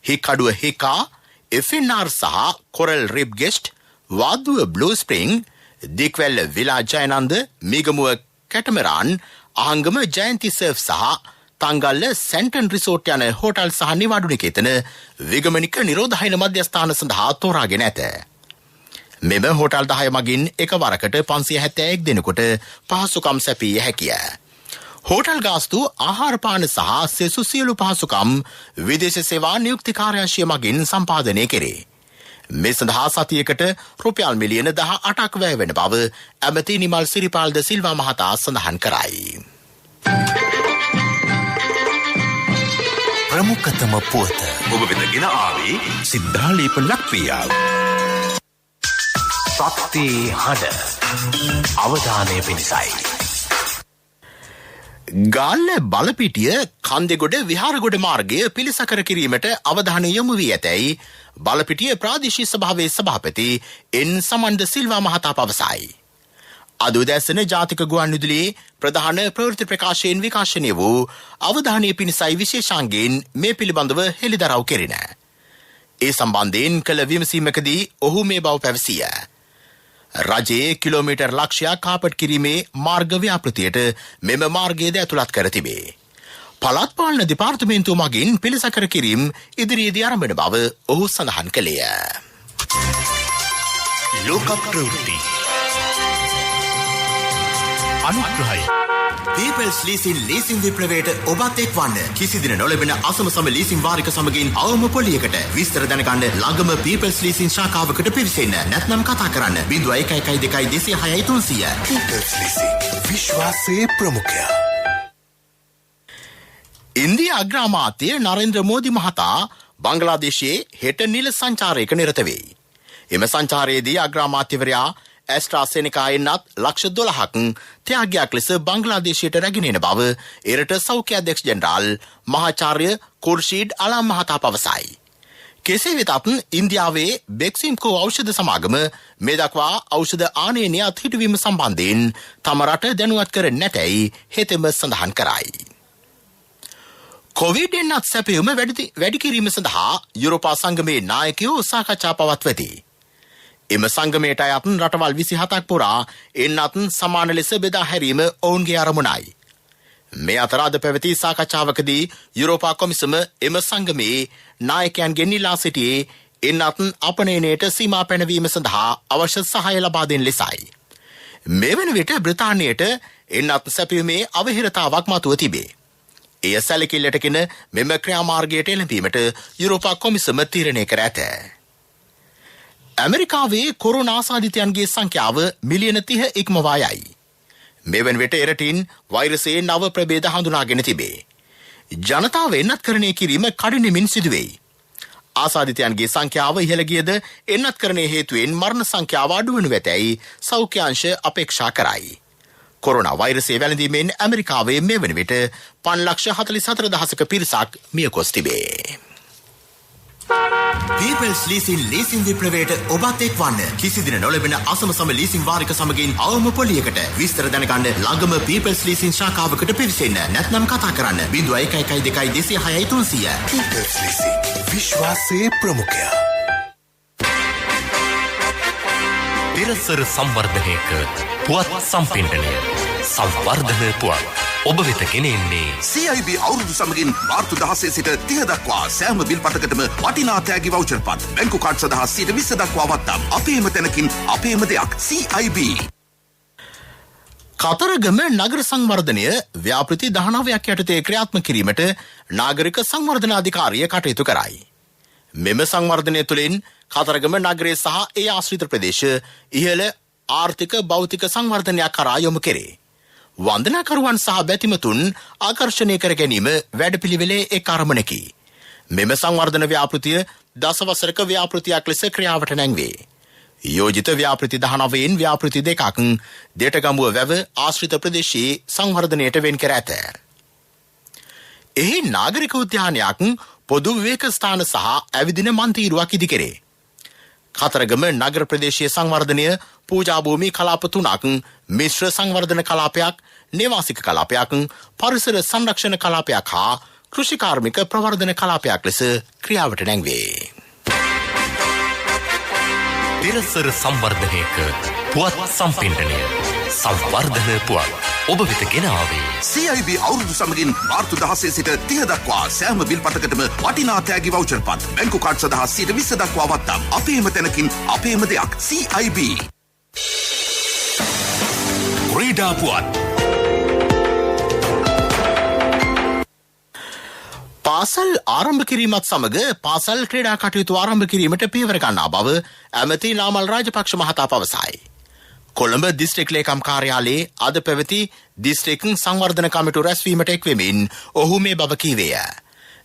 හික්කඩුව හිකා, FNR සහ coral රිබ් guest, වාදුව blue ස්ප්‍රිංග්, Dikwella විලා Jayananda, මිගමුව කැටමරාන්, ආංගම ජයන්ති සර්ෆ් සහ තංගල්ල සැන්ටන් රිසෝට් යන හෝටල් සහ නිවාඩු නිකේතන විගමනික නිරෝධායන මධ්‍යස්ථාන සඳහා තෝරාගෙන ඇත. මෙම හෝටල් 10 මගින් එකවරකට 571 දෙනෙකුට පහසුකම් සැපිය හැකිය. හෝටල් ගාස්තු, ආහාර පාන සහ සෙසු සියලු පහසුකම් විදේශ සේවා නියුක්ති කාර්යාංශය මගින් සම්පාදනය කෙරේ. මේ සඳහා සතියකට රුපියල් මිලියන 18ක් වැය වෙන බව ඇමති නිමල් සිරිපාල් ද සිල්වා මහතා සඳහන් කරයි. ප්‍රමුඛතම පුවත ඔබ වෙත ගෙන ආවේ සිද්ධාලේප ලක්වියාව. ශක්ති හඬ අවධානය පිණිසයි. ගාල්ල බලපිටිය කන්දෙගොඩ විහාරගොඩ මාර්ගය පිළිසකර කිරීමට අවධානය යොමු වී ඇතැයි බලපිටිය ප්‍රාදේශීය සභාවේ සභාපති එන් සමන්ද සිල්වා මහතා පවසයි. අද උදෑසන ජාතික ගුවන්විදුලියේ ප්‍රධාන ප්‍රවෘත්ති ප්‍රකාශයෙන් විකාශනය වූ අවධානය පිණිසයි විශේෂාංගයෙන් මේ පිළිබඳව හෙළිදරව් කෙරින. ඒ සම්බන්ධයෙන් කළ විමසීමකදී ඔහු මේ බව පැවසිය. රජයේ කිලෝමීටර් ලක්ෂයක් කාපට් කිරීමේ මාර්ග ව්‍යාපෘතියට මෙම මාර්ගයද ඇතුළත් කර තිබේ. පළාත් පාලන දෙපාර්තමේන්තුව මගින් පිළිසකර කිරීම ඉදිරියේදී ආරම්භ වන බව ඔහු සඳහන් කළේය. ලෝක ප්‍රවෘත්ති අනුග්‍රහය People's Leasing විප්ලවයට ඔබත් එක්වන්න. කිසිදින නොලැබෙන අසමසම ලීසින් වාරික සමගින් අවම පොලියකට විස්තර දැනගන්න ළඟම People's Leasing ශාඛාවකට පිවිසෙන්න. නැත්නම් කතා කරන්න 0112 206 300. People's Leasing විශ්වාසයේ ප්‍රමුඛයා. ඉන්දියා අග්‍රාමාත්‍ය නරේන්ද්‍ර මෝදි මහතා බංග්ලාදේශයේ හෙට නිල සංචාරයක නිරත වෙයි. එම සංචාරයේදී අග්‍රාමාත්‍යවරයා ඇස්ට්‍රාසෙනිකා එන්නත් ලක්ෂ 12ක් ත්‍යාගයක් ලෙස බංග්ලාදේශයට රැගෙන එන බව එරට සෞඛ්‍ය අධ්‍යක්ෂ ජෙනරාල් මහාචාර්ය කුර්ෂීඩ් අලාම් මහතා පවසයි. කෙසේ වෙතත් ඉන්දියාවේ බෙක්සිම්කෝ ඖෂධ සමාගම මේ දක්වා ඖෂධ ආනයනය අත්හිටුවීම සම්බන්ධයෙන් තම රට දැනුවත් කර නැතැයි හෙතෙම සඳහන් කරයි. කොවිඩ් එන්නත් සැපයුම වැඩි කිරීම සඳහා යුරෝපා සංගමේ නායකයෝ සාකච්ඡා පවත්වති. එම සංගමයට අයත් රටවල් 27ක් පුරා එන්නත් සමාන ලෙස බෙදා හැරීම ඔවුන්ගේ අරමුණයි. මේ අතර අද පැවති සාකච්ඡාවකදී යුරෝපා කොමිසම එම සංගමේ නායකයන්ගෙන් ඉල්ලා සිටියේ එන්නත් අපනයනයට සීමා පැනවීම සඳහා අවශ්‍ය සහාය ලබා දෙන ලෙසයි. මේ වන විට බ්‍රිතාන්‍යයට එන්නත් සැපයීමේ අවහිරතාවක් මතුව තිබේ. එය සැලකිල්ලටගෙන මෙම ක්‍රියාමාර්ගයට එළඹීමට යුරෝපා කොමිසම තීරණය කර ඇත. ඇමරිකාවේ කොරෝනා ආසාදිතයන්ගේ සංඛ්‍යාව මිලියන 30 ඉක්මවා යයි. මෙවැනි විට එරටින් වෛරසයේ නව ප්‍රභේද හඳුනාගෙන තිබේ. ජනතාව එන්නත්කරණය කිරීම කඩිනමින් සිදුවෙයි. ආසාදිතයන්ගේ සංඛ්‍යාව ඉහළ ගියද එන්නත්කරණය හේතුවෙන් මරණ සංඛ්‍යාව අඩු වනු ඇතැයි සෞඛ්‍යාංශ අපේක්ෂා කරයි. කොරෝනා වෛරසය වැළඳීමෙන් ඇමරිකාවේ මේ වන විට 5,44,000ක පිරිසක් මියගොස් තිබේ. People's Leasing විප්ලවයට ඔබත් එක්වන්න. කිසිදින නොලැබෙන අසමසම ලීසින් වාරික සමගින් අවම පොලියකට විස්තර දැනගන්න ළඟම People's Leasing ශාඛාවකට පිවිසෙන්න. නැත්නම් කතා කරන්න 0112 206 300. People's Leasing විශ්වාසයේ ප්‍රමුඛයා. පෙරසර සංවර්ධනයක පුවත් සම්පින්ඩනය සංවර්ධන පුවත් ඔබ වෙත ගෙනෙන්නේ CIB අවුරුදු සමගින් මාර්තු 16 සිට 30 දක්වා සෑම බිල් පතකටම වටිනා තෑගි වවුචර් පත් බැංකු කාඩ් සඳහා 20% දක්වා වත්නම් අපේම තැනකින් අපේම දෙයක් CIB. කතරගම නගර සංවර්ධනය ව්‍යාපෘති 19ක් යටතේ ක්‍රියාත්මක කිරීමට නාගරික සංවර්ධන අධිකාරිය කටයුතු කරයි. මෙම සංවර්ධනය තුළින් කතරගම නගරය සහ ඒ ආශ්‍රිත ප්‍රදේශ ඉහළ ආර්ථික භෞතික සංවර්ධනයක් කරා යොමු කෙරේ. වන්දනාකරුවන් සහ බැතිමතුන් ආකර්ෂණය කර ගැනීම වැඩපිළිවෙලේ එක් අරමුණකි. මෙම සංවර්ධන ව්‍යාපෘතිය දසවසරක ව්‍යාපෘතියක් ලෙස ක්‍රියාවට නැංවේ. යෝජිත ව්‍යාපෘති 19න් ව්‍යාපෘති 2ක් දෙටගමුව වැව ආශ්‍රිත ප්‍රදේශයේ සංවර්ධනයට වෙන් කර ඇත. එහි නාගරික උද්‍යානයක් පොදු විවේක ස්ථාන සහ ඇවිදින මන්තීරුවක් ඉදිකෙරේ. කතරගම නගර ප්‍රදේශයේ සංවර්ධනය පූජා භූමි කලාප 3ක්, මිශ්‍ර සංවර්ධන කලාපයක්, නිවාසික කලාපයක්, පරිසර සංරක්ෂණ කලාපයක් හා කෘෂිකාර්මික ප්‍රවර්ධන කලාපයක් ලෙස ක්‍රියාවට නැංවේ. පෙරසර සංවර්ධනයක පුවත් සම්පින්ඩනය සංවර්ධන පුවත් ඔබ වෙත ගෙනාවේ CIB අවුරුදු සමගින් මාර්තු 16 සිට 30 දක්වා සෑම බිල් පතකටම වටිනා තෑගි වවුචර් පත් බැංකු කාඩ් සඳහා 20% දක්වා වත්නම් අපේම තැනකින් අපේම දෙයක් CIB. ක්‍රීඩා පුවත් පාසල් ආරම්භ කිරීමත් සමග පාසල් ක්‍රීඩා කටයුතු ආරම්භ කිරීමට පියවර ගන්නා බව ඇමති නාමල් රාජපක්ෂ මහතා පවසයි. කොළඹ දිස්ත්‍රික් ලේකම් කාර්යාලයේ අද පැවති දිස්ත්‍රික් සංවර්ධන කමිටු රැස්වීමට එක්වෙමින් ඔහු මේ බව කීවේය.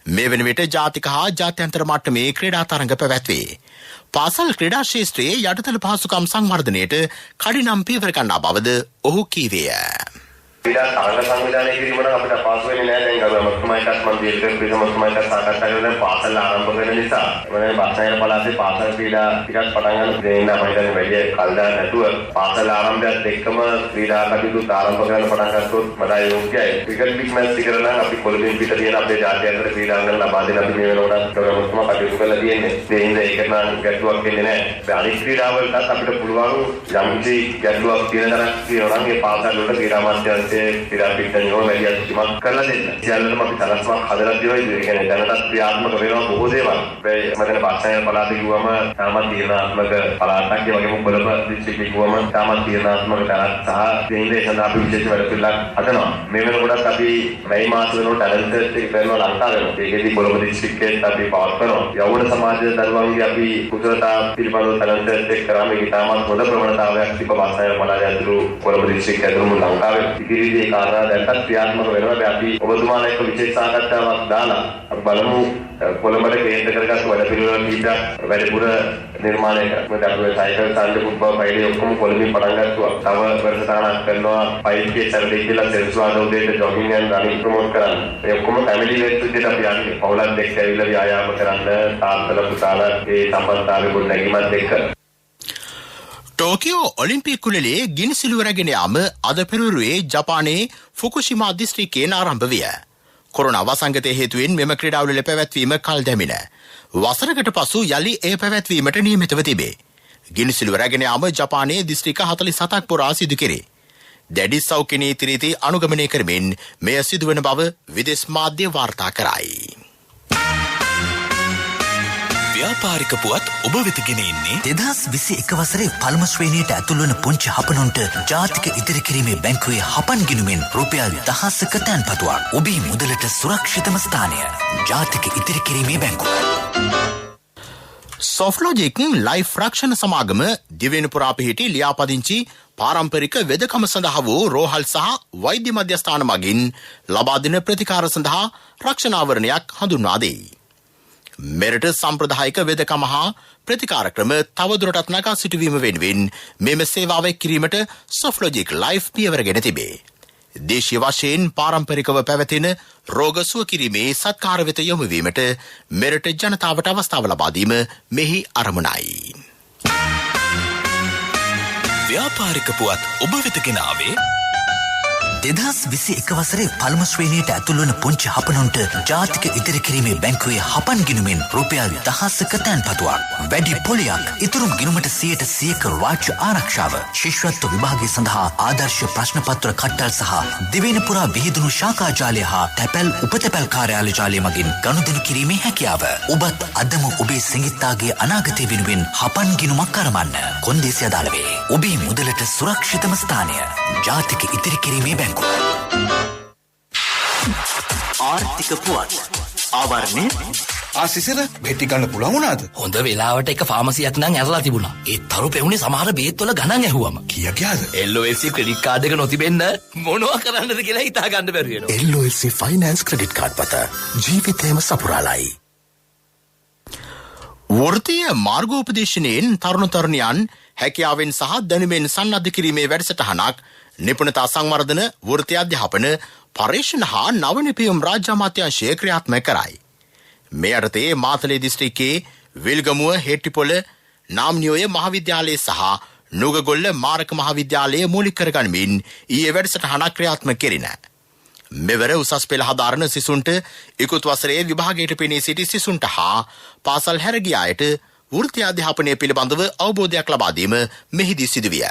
මේ වන විට ජාතික හා ජාත්‍යන්තර මට්ටමේ ක්‍රීඩා තරඟ පැවැත්වේ. පාසල් ක්‍රීඩා ක්ෂේත්‍රයේ යටිතල පහසුකම් සංවර්ධනයට කඩිනම් පියවර ගන්නා බවද ඔහු කීවේය. ක්‍රීඩා තරඟ සංවිධානය කිරීමට අපිට අපහසු වෙන්නේ නැහැ. දැන් ගරු මතුමායිකත් මම දීර්ඝ මතුමායිකත් සාකච්ඡා කරලා පාසල් ආරම්භ වෙන නිසා මම බස්නාහිර පළාතේ පාසල් ක්‍රීඩා ටිකක් පටන් ගන්න දෙන්න මම හිතන්නේ වැඩි කල් දාන්න නැතුව පාසල් ආරම්භයත් එක්කම ක්‍රීඩා කටයුතු ආරම්භ කරන්න පටන් ගත්තොත් මට යෝග්‍යයි. ක්‍රිකට් ලිග් මැච් ඉකරලා අපි කොළඹින් පිට තියෙන අපේ ජාත්‍යන්තර ක්‍රීඩාංගන ලබා දෙන්න අපි මේ වෙනකොට ගරු මතුමා කටයුතු කරලා තියෙන්නේ. ඒ හින්දා ඒකට නම් ගැටලුවක් වෙන්නේ නැහැ. අනිත් ක්‍රීඩා වලටත් අපිට පුළුවන් යම් කිසි ගැටලුවක් තියෙන තරම් කියනවා නම් ඒ පාසල් වල ක්‍රීඩා මාධ්‍යන්තයේ ක්‍රීඩා පිටණියෝ වැඩි අත්දැකීමක් කරලා දෙන්න. සියල්ලම අපි තරස්මක් හදලා දෙනවා. ඒ කියන්නේ දැනටත් ක්‍රියාත්මක වෙනවා බොහෝ දේවල්. මේ මම බස්නාහිර පළාතේ ගිහුවම තාමත් තීරණාත්මක පළාතක් ඒ වගේම කොළඹ දිස්ත්‍රික්කේ ගිහුවම තාමත් තීරණාත්මක තරක් සහ දෙහිඳේ සඳහා අපි විශේෂ වැඩ පිළිවෙලක් හදනවා. මේ වෙනකොටත් අපි මේ මාස වෙනකොට ටැලන්ට් ටෙස්ට් එක කරනවා ලංකාවේ. ඒකෙදි කොළඹ දිස්ත්‍රික්කේ අපි පවත්වනවා. යෞවන සමාජයේ දරුවන්ගේ අපි කුසලතා පිළිබඳව ටැලන්ට් ටෙස්ට් එක කරාම ඒක තාමත් හොඳ ප්‍රවණතාවයක් තිබ්බ බස්නාහිර පළාතේ ඇතුළු කොළඹ දිස්ත්‍රික්කයේ ඇතුළු ලංකාවේ. ඉතිරිදී කාරණා දැක්කත් ක්‍රියාත්මක වෙනවා. අපි ඔබතුමාලා එක්ක විශේෂ සාකච්ඡාවක් දාලා අපි බලමු කොළඹට කේන්ද්‍ර කරගත් වැඩ පිළිවෙල කීපයක් වැඩිපුර නිර්මාණය කරමු. මොකද අපි සයිකල් සාන්ඩ ෆුට්බෝල් පයිලේ ඔක්කොම කොළඹින් පටන් ගත්තා. තව වැඩසටහනක් කරනවා 5K සැරේ කියලා සෙල්ස්වාද උදේට ජොගින් and running ප්‍රොමෝට් කරන්න. ඒ ඔක්කොම ෆැමිලි වෙස් විදිහට අපි යන්නේ. පවුලත් එක්ක ඇවිල්ලා ව්‍යායාම කරන්න තාත්තලා පුතාලා ඒ සම්බන්ධතාවය ගොඩනැගීමත් එක්ක ටෝකියෝ ඔලිම්පික් කුලලේ ගිනි සිලුව රැගෙන යාම අද පෙරවරුවේ ජපානයේ ෆුකුෂිමා දිස්ත්‍රික්කයෙන් ආරම්භ විය. කොරෝනා වසංගතය හේතුවෙන් මෙම ක්‍රීඩාවල පැවැත්වීම කල් දැමින. වසරකට පසු යලි එය පැවැත්වීමට නියමිතව තිබේ. ගිනි සිලුව රැගෙන යාම ජපානයේ දිස්ත්‍රික්ක 47ක් පුරා සිදු කෙරේ. දැඩි සෞඛ්‍ය නීති රීති අනුගමනය කරමින් මෙය සිදුවන බව විදේශ මාධ්‍ය වාර්තා කරයි. ව්‍යාපාරික පුවත් ඔබ වෙත ගෙන එන්නේ 2021 වසරේ පළමු ශ්‍රේණියට ඇතුළු වන පුංචි හපනොන්ට ජාතික ඉදිරි කිරීමේ බැංකුවේ හපන් ගිණුමෙන් රුපියල් 1000ක තැන්පතුවක්. ඔබේ මුදලට සුරක්ෂිතම ස්ථානය ජාතික ඉදිරි කිරීමේ බැංකුව. සොෆ්ලොජික් ලයිෆ් රක්ෂණ සමාගම දිවෙන පුරා පිහිටි ලියාපදිංචි පාරම්පරික වෙදකම සඳහා වූ රෝහල් සහ වෛද්‍ය මධ්‍යස්ථාන මගින් ලබා දෙන ප්‍රතිකාර සඳහා රක්ෂණාවරණයක් හඳුන්වා දෙයි. මෙරට සම්ප්‍රදායික වෙදකම හා ප්‍රතිකාර ක්‍රම තවදුරටත් නගා සිටුවීම වෙනුවෙන් මෙම සේවාව කිරීමට සොෆ්ලොජික් ලයිෆ් පියවරගෙන තිබේ. දේශීය වශයෙන් පාරම්පරිකව පැවතෙන රෝග සුව කිරීමේ සත්කාර වෙත යොමු වීමට මෙරට ජනතාවට අවස්ථාව ලබා දීම මෙහි අරමුණයි. ව්‍යාපාරික පුවත් ඔබ වෙත ගෙන ආවේ 2021 වසරේ පළමු ශ්‍රේණියට ඇතුළු වන පුංචි හපනුන්ට ජාතික ඉදිරි කිරීමේ බැංකුවේ හපන් ගිණුමෙන් රුපියල් 1000ක තැන්පතුවක්. වැඩි පොලියක්, ඉතුරු ගිණුමට 100% රාජ්‍ය ආරක්ෂාව, ශිෂ්‍යත්ව විභාගය සඳහා ආදර්ශ ප්‍රශ්න පත්‍ර කට්ටල් සහ දිවයින පුරා විහිදුණු ශාඛා ජාලය හා තැපැල් උපතැපැල් කාර්යාල ජාලය මගින් ගනුදෙනු කිරීමේ හැකියාව. ඔබත් අදම ඔබේ සිඟිත්තාගේ අනාගතය වෙනුවෙන් හපන් ගිණුමක් කරමන්න. කොන්දේසි අදාළ වේ. ඔබේ මුදලට සුරක්ෂිතම ස්ථානය ජාතික ඉදිරි කිරීමේ බැංකුව. ආර්ථික පුවත් ආවරණය ආසිසර බෙටි ගන්න පුළුවන් වුණාද? හොඳ වෙලාවට එක ෆාමසියක් නම් ඇරලා තිබුණා. ඒ තරු පෙවුනේ සමහර බේත් වල ගණන් ඇහුවම. කීයක් යාද? LOC ක්‍රෙඩිට් කාඩ් එක නොතිබෙන්න මොනවා කරන්නද කියලා හිතා ගන්න බැරි වෙනවා. LOC ෆයිනෑන්ස් ක්‍රෙඩිට් කාඩ් පත ජීවිතේම සපුරාලයි. වෘත්තීය මාර්ගෝපදේශනයෙන් තරුණ තරුණියන් හැකියාවෙන් සහ දැනුමෙන් සන්නද්ධ කිරීමේ වැඩසටහනක් නිපුණතා සංවර්ධන වෘත්තීය අධ්‍යාපන පර්යේෂණ හා නව නිපැයුම් රාජ්‍ය අමාත්‍යාංශය ක්‍රියාත්මක කරයි. මේ යටතේ මාතලේ දිස්ත්‍රික්කයේ විල්ගමුව හෙට්ටිපොළ නාම්නියෝය මහාවිද්‍යාලය සහ නුගගොල්ල මාරක මහාවිද්‍යාලය මූලික කරගනිමින් ඊයේ වැඩසටහනක් ක්‍රියාත්මක කෙරිණ. මෙවර උසස් පෙළ හදාරන සිසුන්ට ඉකුත් වසරේ විභාගයට පෙනී සිටි සිසුන්ට හා පාසල් හැර ගිය අයට වෘත්තීය අධ්‍යාපනය පිළිබඳව අවබෝධයක් ලබා දීම මෙහිදී සිදුවිය.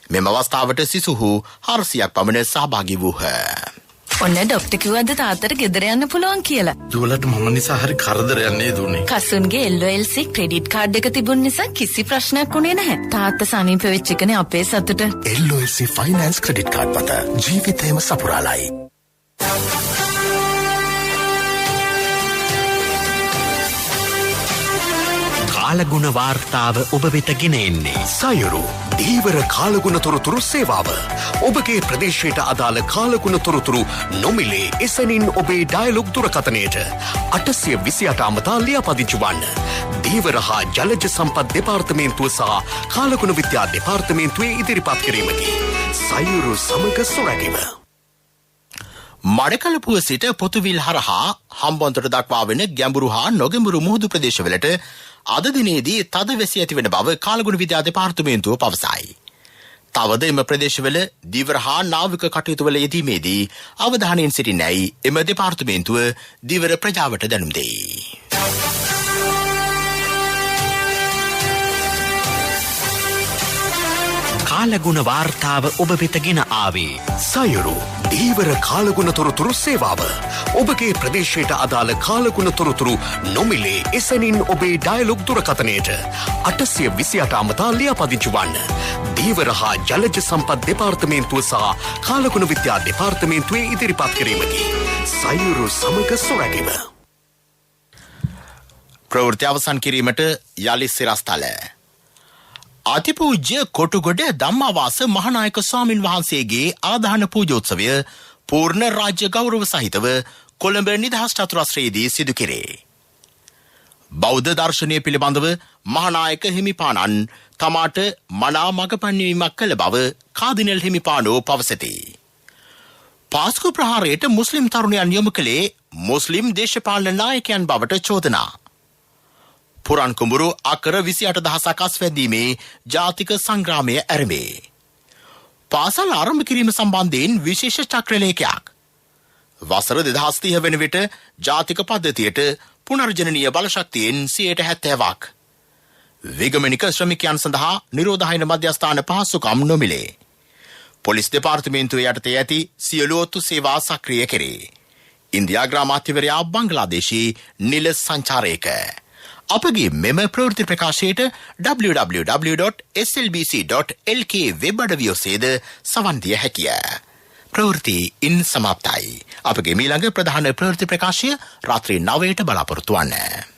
මෙම අවස්ථාවට සිසුහු 400ක් පමණ සහභාගී වූහ. ඔන්න ඩොක්ටර් කිව්වද තාත්තට ගෙදර යන්න පුළුවන් කියලා. දුවලට මම නිසා හරි කරදරයක් නේද උනේ. කසුන්ගේ LOC ක්‍රෙඩිට් කාඩ් එක තිබුණ නිසා කිසි ප්‍රශ්නයක් උනේ නැහැ. තාත්තා සනීප වෙච්ච එකනේ අපේ සතුට. LOC ෆයිනෑන්ස් ක්‍රෙඩිට් කාඩ් පත ජීවිතේම සපුරාලයි. කාලගුණ වාර්තාව ඔබ වෙත ගෙන එන්නේ සයුරු දීවර කාලගුණ තොරතුරු සේවාව. ඔබගේ ප්‍රදේශයට අදාළ කාලගුණ තොරතුරු නොමිලේ එසැනින් ඔබේ ඩයලොග් දුරකථනයට 828 අමතා ලියාපදිංචි වන්න. දීවර හා ජලජ සම්පත් දෙපාර්තමේන්තුව සහ කාලගුණ විද්‍යා දෙපාර්තමේන්තුවේ ඉදිරිපත් කිරීමකි. සයුරු සමග සොරැකීම. මඩකලපුව සිට පොතුවිල් හරහා හම්බන්තොට දක්වා වෙන ගැඹුරු හා නොගැඹුරු මුහුදු ප්‍රදේශවලට අද දිනේදී තද වැසි ඇති වෙන බව කාලගුණ විද්‍යා දෙපාර්තමේන්තුව පවසයි. තවද එම ප්‍රදේශවල දීවර හා නාවික කටයුතු වල යෙදීමේදී අවධානයෙන් සිටින්නයි එම දෙපාර්තමේන්තුව දීවර ප්‍රජාවට දැනුම් දෙයි. කාලගුණ වාර්තාව ඔබ වෙත ගෙන ආවේ සයුරු දීවර කාලගුණ තොරතුරු සේවාව. ඔබගේ ප්‍රදේශයට අදාළ කාලගුණ තොරතුරු නොමිලේ එසැනින් ඔබේ ඩයලොග් දුරකථනයට 828 අමතා ලියාපදිංචි වන්න. දීවර හා ජලජ සම්පත් දෙපාර්තමේන්තුව සහ කාලගුණ විද්‍යා දෙපාර්තමේන්තුවේ ඉදිරිපත් කිරීමකි. සයුරු සමග සොරැකීම. ප්‍රවෘත්ති අවසන් කිරීමට යලි සිරස්තල. අතිපූජ්‍ය කොටුගොඩ ධම්මාවාස මහානායක ස්වාමින් වහන්සේගේ ආදාන පූජෝත්සවය පූර්ණ රාජ්‍ය ගෞරව සහිතව කොළඹ නිදහස් චතුරස්‍රයේදී සිදු කෙරේ. බෞද්ධ දර්ශනය පිළිබඳව මහානායක හිමිපාණන් තමාට මනා මඟ පෙන්වීමක් කළ බව කාදිනල් හිමිපාණෝ පවසති. පාස්කු ප්‍රහාරයට මුස්ලිම් තරුණයන් යොමු කළේ මුස්ලිම් දේශපාලන නායකයන් බවට චෝදනා. පුරන් කුඹුරු අකර 28,000ක් අස්වැද්දීමේ ජාතික සංග්‍රාමය ඇරඹේ. පාසල් ආරම්භ කිරීම සම්බන්ධයෙන් විශේෂ චක්‍රලේඛයක්. වසර 2030 වෙන විට ජාතික පද්ධතියට පුනර්ජනනීය බලශක්තියෙන් 70%ක්. විගමනික ශ්‍රමිකයන් සඳහා නිරෝධායන මධ්‍යස්ථාන පහසුකම් නොමිලේ. පොලිස් දෙපාර්තමේන්තුව යටතේ ඇති සියලු ඔත්තු සේවා සක්‍රිය කෙරේ. ඉන්දියා ග්‍රාමාත්‍යවරයා බංග්ලාදේශී නිල සංචාරයක. අපගේ මෙම ප්‍රවෘත්ති ප්‍රකාශයට www.slbc.lk වෙබ් අඩවිය ඔස්සේද සවන් දිය හැකිය. ප්‍රවෘත්ති ඉන් සමාප්තයි. අපගේ මීළඟ ප්‍රධාන ප්‍රවෘත්ති ප්‍රකාශය රාත්‍රී 9ට බලාපොරොත්තු වන්න.